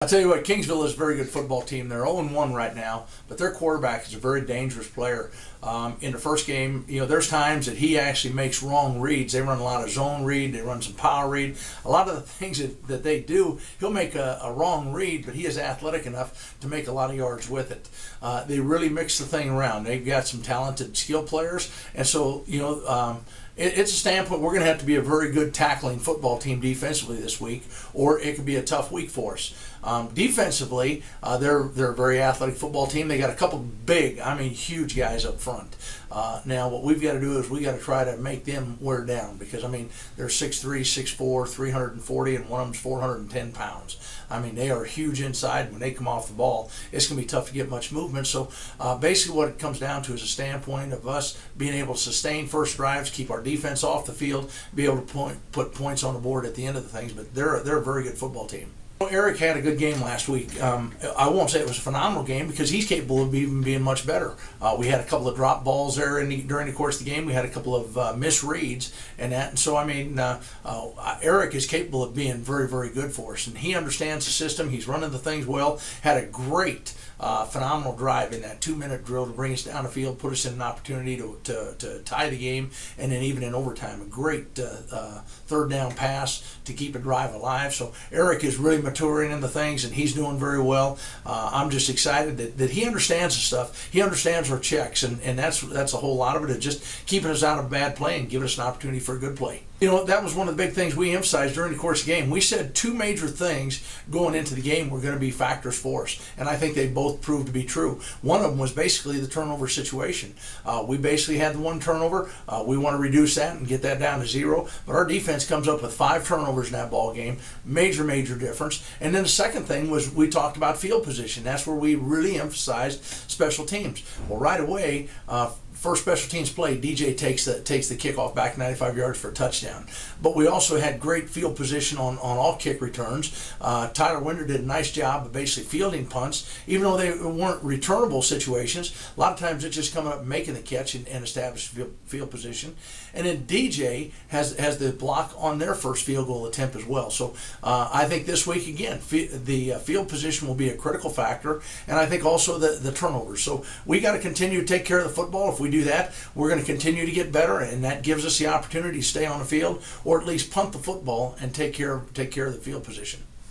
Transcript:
I'll tell you what, Kingsville is a very good football team. They're 0-1 right now, but their quarterback is a very dangerous player. In the first game, there's times that he actually makes wrong reads. They run a lot of zone read, they run some power read. A lot of the things that they do, he'll make a wrong read, but he is athletic enough to make a lot of yards with it. They really mix the thing around. They've got some talented skill players, and so, it's a standpoint we're going to have to be a very good tackling football team defensively this week, or it could be a tough week for us. Defensively, they're a very athletic football team. They got a couple big, huge guys up front. Now, what we've got to do is we got to try to make them wear down because, they're 6'3", 6'4", 340, and one of them's 410 pounds. They are huge inside. When they come off the ball, it's going to be tough to get much movement. So basically what it comes down to is a standpoint of us being able to sustain first drives, keep our defense off the field, be able to put points on the board at the end of the things. But they're a very good football team. Eric had a good game last week. I won't say it was a phenomenal game because he's capable of even being much better. We had a couple of drop balls there during the course of the game. We had a couple of misreads and that. And so, Eric is capable of being very, very good for us. And he understands the system. He's running the things well. Had a great, phenomenal drive in that 2-minute drill to bring us down the field, put us in an opportunity to tie the game, and then even in overtime, a great third down pass to keep a drive alive. So Eric is really maturing in the things, and he's doing very well. I'm just excited that he understands the stuff. He understands our checks, and that's a whole lot of it. It's just keeping us out of bad play and giving us an opportunity for a good play. That was one of the big things we emphasized during the course of the game. We said two major things going into the game were going to be factors for us, and I think they both proved to be true. One of them was basically the turnover situation. We basically had the one turnover. We want to reduce that and get that down to 0, but our defense comes up with 5 turnovers in that ball game. Major difference. And then the second thing was we talked about field position. That's where we really emphasized special teams. Well, right away, first special teams play, DJ takes the kickoff back 95 yards for a touchdown. But we also had great field position on all kick returns. Tyler Winder did a nice job of basically fielding punts, even though they weren't returnable situations. A lot of times it's just coming up and making the catch and establish field position. And then DJ has the block on their first field goal attempt as well. So I think this week, again, the field position will be a critical factor, and I think also the turnovers. So we got to continue to take care of the football. If we do that, we're going to continue to get better, and that gives us the opportunity to stay on the field or at least punt the football and take care of the field position.